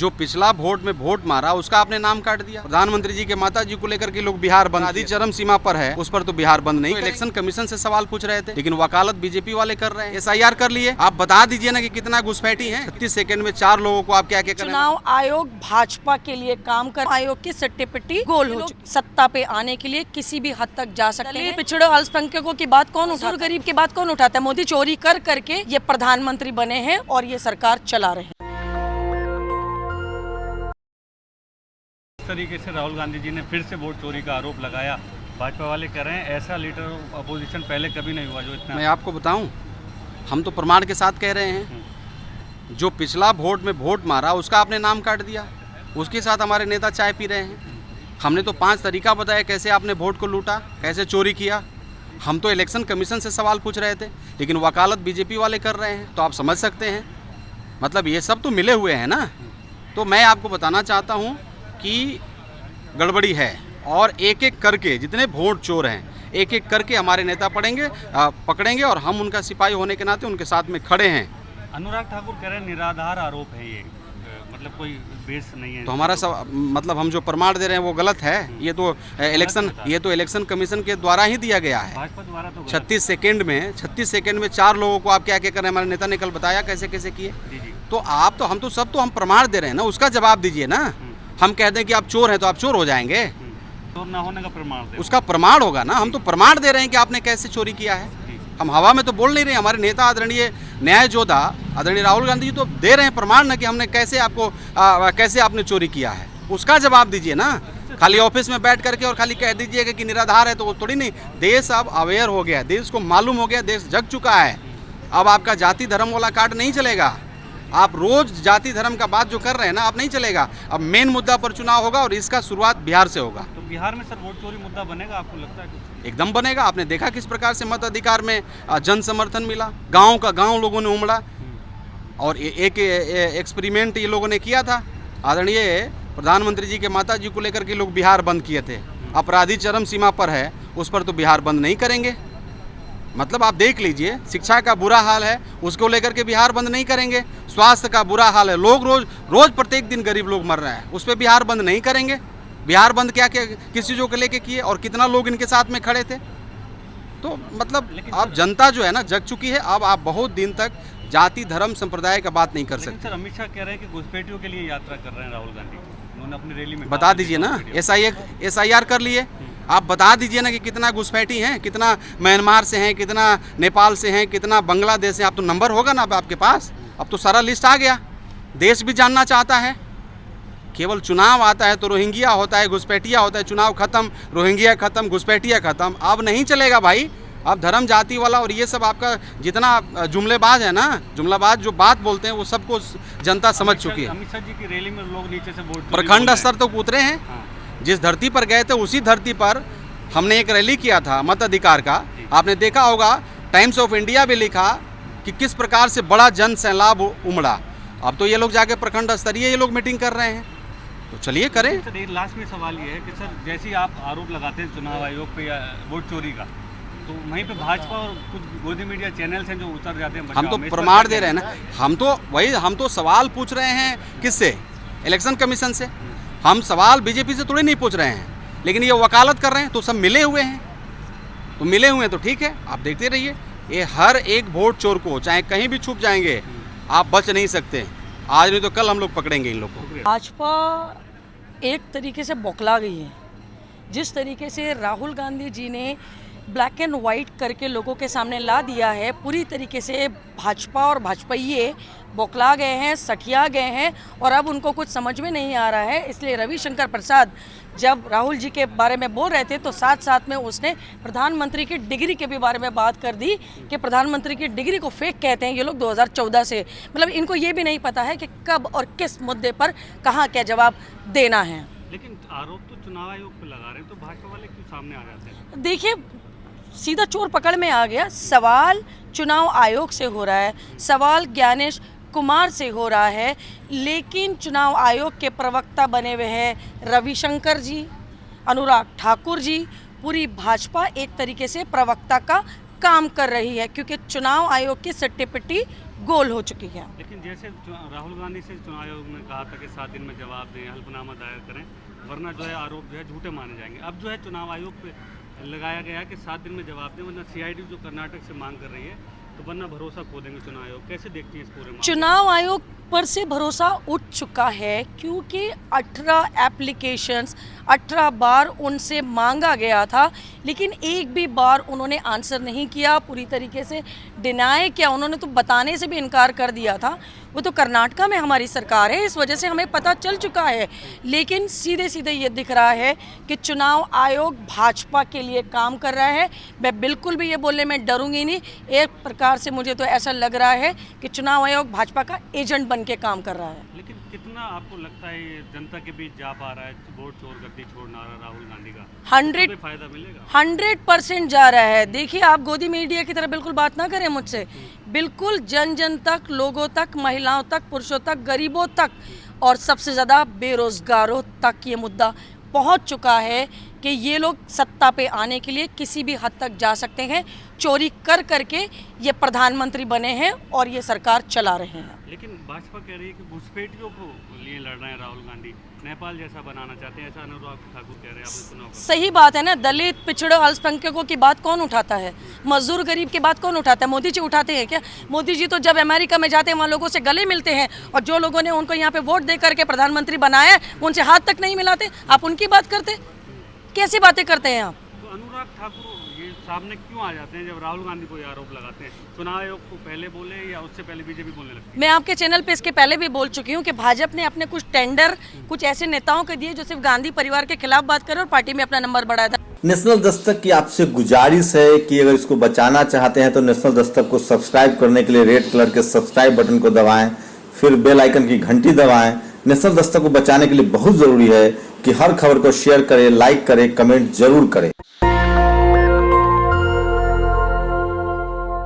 जो पिछला वोट में वोट मारा उसका आपने नाम काट दिया। प्रधानमंत्री जी के माता जी को लेकर के लोग बिहार बंद, आदि चरम सीमा पर है, उस पर तो बिहार बंद नहीं। इलेक्शन कमीशन से सवाल पूछ रहे थे, लेकिन वकालत बीजेपी वाले कर रहे हैं। एसआईआर कर लिए। आप बता दीजिए ना कि कितना घुसपैठी है। 36 सेकंड में 4 लोगों को आप क्या क्या करें। चुनाव आयोग भाजपा के लिए काम कर, आयोग की सट्टेपिट्टी गोल हो चुकी। सत्ता पे आने के लिए किसी भी हद तक जा सकते हैं। पिछड़े अल्पसंख्यकों की बात कौन उठाता है, गरीब की बात कौन उठाता है। मोदी चोरी कर करके ये प्रधानमंत्री बने हैं और ये सरकार चला रहे हैं। तरीके से राहुल गांधी जी ने फिर से वोट चोरी का आरोप लगाया। भाजपा वाले कह रहे हैं ऐसा लीडर अपोजिशन पहले कभी नहीं हुआ जो इतना। मैं आपको बताऊं, हम तो प्रमाण के साथ कह रहे हैं। जो पिछला वोट में वोट मारा उसका आपने नाम काट दिया, उसके साथ हमारे नेता चाय पी रहे हैं। हमने तो 5 तरीका बताया कैसे आपने वोट को लूटा, कैसे चोरी किया। हम तो इलेक्शन कमीशन से सवाल पूछ रहे थे, लेकिन वकालत बीजेपी वाले कर रहे हैं। तो आप समझ सकते हैं, मतलब ये सब तो मिले हुए हैं ना। तो मैं आपको बताना चाहता हूँ कि गड़बड़ी है, और एक एक करके जितने वोट चोर हैं एक एक करके हमारे नेता पकड़ेंगे और हम उनका सिपाही होने के नाते उनके साथ में खड़े हैं। अनुराग ठाकुर कह रहे हैं निराधार आरोप है ये, मतलब कोई बेस नहीं है। तो हमारा सब मतलब हम जो प्रमाण दे रहे हैं वो गलत है। ये तो इलेक्शन कमीशन के द्वारा ही दिया गया है। भाजपा द्वारा तो 36 सेकंड में 4 लोगों को आप क्या क्या कर रहे हैं। हमारे नेता ने कल बताया कैसे कैसे किए। तो हम प्रमाण दे रहे हैं ना, उसका जवाब दीजिए ना। हम कह दें कि आप चोर हैं तो आप चोर हो जाएंगे। चोर ना होने का प्रमाण दे, उसका प्रमाण होगा ना। हम तो प्रमाण दे रहे हैं कि आपने कैसे चोरी किया है। हम हवा में तो बोल नहीं रहे। हमारे नेता आदरणीय न्याय योद्धा आदरणीय राहुल गांधी जी तो दे रहे हैं प्रमाण ना कि हमने कैसे आपने चोरी किया है। उसका जवाब दीजिए ना। खाली ऑफिस में बैठ करके और खाली कह दीजिएगा कि निराधार है तो वो थोड़ी नहीं। देश अब अवेयर हो गया, देश को मालूम हो गया, देश जग चुका है। अब आपका जाति धर्म वाला कार्ड नहीं चलेगा। आप रोज जाति धर्म का बात जो कर रहे हैं ना, आप नहीं चलेगा। अब मेन मुद्दा पर चुनाव होगा और इसका शुरुआत बिहार से होगा। तो बिहार में सर वोट चोरी मुद्दा बनेगा, आपको लगता है? एकदम बनेगा। आपने देखा किस प्रकार से मत अधिकार में जन समर्थन मिला, गांव का गांव लोगों ने उमड़ा। और एक एक्सपेरिमेंट ये लोगों ने किया था। आदरणीय प्रधानमंत्री जी के माता जी को लेकर के लोग बिहार बंद किए थे। अपराधी चरम सीमा पर है, उस पर तो बिहार बंद नहीं करेंगे। मतलब आप देख लीजिए, शिक्षा का बुरा हाल है, उसको लेकर के बिहार बंद नहीं करेंगे। स्वास्थ्य का बुरा हाल है, लोग रोज प्रत्येक दिन गरीब लोग मर रहे हैं, उस पर बिहार बंद नहीं करेंगे। बिहार बंद क्या क्या किस चीज़ों को लेके किए और कितना लोग इनके साथ में खड़े थे। तो मतलब अब जनता जो है ना जग चुकी है। अब आप बहुत दिन तक जाति धर्म संप्रदाय का बात नहीं कर सकते। सर अमित शाह कह रहे हैं कि घुसपैठियों के लिए यात्रा कर रहे हैं राहुल गांधी। उन्होंने अपनी रैली में बता दीजिए ना। एसआईआर कर लिए। आप बता दीजिए ना कि कितना घुसपैठी हैं, कितना म्यांमार से हैं, कितना नेपाल से हैं, कितना बांग्लादेश से। आप तो नंबर होगा ना अब आपके पास। अब तो सारा लिस्ट आ गया। देश भी जानना चाहता है। केवल चुनाव आता है तो रोहिंग्या होता है, घुसपैठिया होता है। चुनाव खत्म, रोहिंग्या खत्म, घुसपैठिया खत्म। अब नहीं चलेगा भाई। अब धर्म जाति वाला और ये सब आपका जितना जुमलेबाज है ना, जुमलाबाज जो बात बोलते हैं वो सबको जनता समझ चुकी है। अमित शाह जी की रैली में लोग नीचे से वोट प्रखंड स्तर तक उतरे हैं। जिस धरती पर गए थे उसी धरती पर हमने एक रैली किया था मत अधिकार का। आपने देखा होगा, टाइम्स ऑफ इंडिया भी लिखा कि किस प्रकार से बड़ा जन सैलाब उमड़ा। अब तो ये लोग जाके प्रखंड स्तरीय ये लोग मीटिंग कर रहे हैं। तो चलिए करें। सर लास्ट में सवाल ये है कि सर जैसे ही आप आरोप लगाते हैं चुनाव आयोग पे या वोट चोरी का, तो वहीं पे भाजपा और कुछ गोदी मीडिया चैनल्स हैं जो उतर जाते हैं। हम तो प्रमाण दे रहे हैं ना। हम तो सवाल पूछ रहे हैं किससे? इलेक्शन कमीशन से। हम सवाल बीजेपी से थोड़ी नहीं पूछ रहे हैं, लेकिन ये वकालत कर रहे हैं। तो सब मिले हुए हैं, तो मिले हुए हैं तो ठीक है, आप देखते रहिए। ये हर एक वोट चोर को चाहे कहीं भी छुप जाएंगे, आप बच नहीं सकते। आज नहीं तो कल हम लोग पकड़ेंगे इन लोगों को। भाजपा एक तरीके से बौखला गई है। जिस तरीके से राहुल गांधी जी ने ब्लैक एंड वाइट करके लोगों के सामने ला दिया है, पूरी तरीके से भाजपा और भाजपाइये बौखला गए हैं, सठिया गए हैं और अब उनको कुछ समझ में नहीं आ रहा है। इसलिए रविशंकर प्रसाद जब राहुल जी के बारे में बोल रहे थे तो साथ साथ में उसने प्रधानमंत्री की डिग्री के भी बारे में बात कर दी कि प्रधानमंत्री की डिग्री को फेक कहते हैं ये लोग 2014 से। मतलब इनको ये भी नहीं पता है कि कब और किस मुद्दे पर कहाँ क्या जवाब देना है। लेकिन आरोप तो चुनाव आयोग पे लगा रहे हैं, तो भाजपा वाले क्यों सामने आ जाते हैं? देखिए, सीधा चोर पकड़ में आ गया। सवाल चुनाव आयोग से हो रहा है, सवाल ज्ञानेश कुमार से हो रहा है, लेकिन चुनाव आयोग के प्रवक्ता बने हुए हैं रविशंकर जी, अनुराग ठाकुर जी। पूरी भाजपा एक तरीके से प्रवक्ता का काम कर रही है, क्योंकि चुनाव आयोग की सट्टेपिट्टी गोल हो चुकी है। लेकिन जैसे राहुल गांधी से चुनाव आयोग ने कहा था कि 7 दिन में जवाब दें, हल्फनामा दायर करें, वरना जो है आरोप जो है झूठे माने जाएंगे। अब जो है चुनाव आयोग पे लगाया गया है कि 7 दिन में जवाब दें, वरना CID जो कर्नाटक से मांग कर रही है, तो वरना भरोसा खो देंगे चुनाव आयोग। कैसे देखती हैं इस पूरे मामले? चुनाव आयोग पर से भरोसा उठ चुका है, क्योंकि 18 एप्लीकेशंस 18 बार उनसे मांगा गया था, लेकिन एक भी बार उन्होंने आंसर नहीं किया, पूरी तरीके से डिनाई किया। उन्होंने तो बताने से भी इनकार कर दिया था। वो तो कर्नाटका में हमारी सरकार है, इस वजह से हमें पता चल चुका है। लेकिन सीधे सीधे ये दिख रहा है कि चुनाव आयोग भाजपा के लिए काम कर रहा है। मैं बिल्कुल भी ये बोलने में डरूंगी नहीं। एक प्रकार से मुझे तो ऐसा लग रहा है कि चुनाव आयोग भाजपा का एजेंट बन के काम कर रहा है। लेकिन कितना आपको लगता है ये जनता के बीच जा पा रहा है वोट चोर गद्दी छोड़ नारा राहुल गांधी का? 100 फायदा मिलेगा? 100% जा रहा है। देखिए, आप गोदी मीडिया की तरह बिल्कुल बात ना करें मुझसे। बिल्कुल जन जन तक, लोगों तक, महिलाओं तक, पुरुषों तक, गरीबों तक और सबसे ज़्यादा बेरोजगारों तक ये मुद्दा पहुंच चुका है कि ये लोग सत्ता पे आने के लिए किसी भी हद तक जा सकते हैं। चोरी कर करके ये प्रधानमंत्री बने हैं और ये सरकार चला रहे हैं। लेकिन भाजपा कह रही है कि घुसपैठियों को लिए लड़ रहे हैं राहुल गांधी, नेपाल जैसा बनाना चाहते हैं, ऐसा अनुराग ठाकुर कह रहे हैं। आपने सुना होगा। सही बात है ना। दलित, पिछड़े, अल्पसंख्यकों की बात कौन उठाता है? मजदूर, गरीब की बात कौन उठाता है? मोदी जी उठाते हैं क्या? मोदी जी तो जब अमेरिका में जाते हैं वहाँ लोगों से गले मिलते हैं, और जो लोगों ने उनको यहाँ पे वोट दे करके प्रधानमंत्री बनाया उनसे हाथ तक नहीं मिलाते। आप उनकी बात करते? कैसी बातें करते हैं आप? तो अनुराग ठाकुर ये सामने क्यों आ जाते हैं जब राहुल गांधी को ये आरोप लगाते हैं? चुनाव आयोग को पहले बोले या उससे पहले बीजेपी बोलने लगती है? मैं आपके चैनल पे इसके पहले भी बोल चुकी हूँ कि भाजपा ने अपने कुछ टेंडर कुछ ऐसे नेताओं को दिए जो सिर्फ गांधी परिवार के खिलाफ बात करे और पार्टी में अपना नंबर बढ़ाया था। नेशनल दस्तक की आपसे गुजारिश है कि अगर इसको बचाना चाहते हैं तो नेशनल दस्तक को सब्सक्राइब करने के लिए रेड कलर के सब्सक्राइब बटन को दबाएं, फिर बेल आइकन की घंटी दबाएं। नेशनल दस्तक को बचाने के लिए बहुत जरूरी है कि हर खबर को शेयर करें, लाइक करें, कमेंट जरूर करें।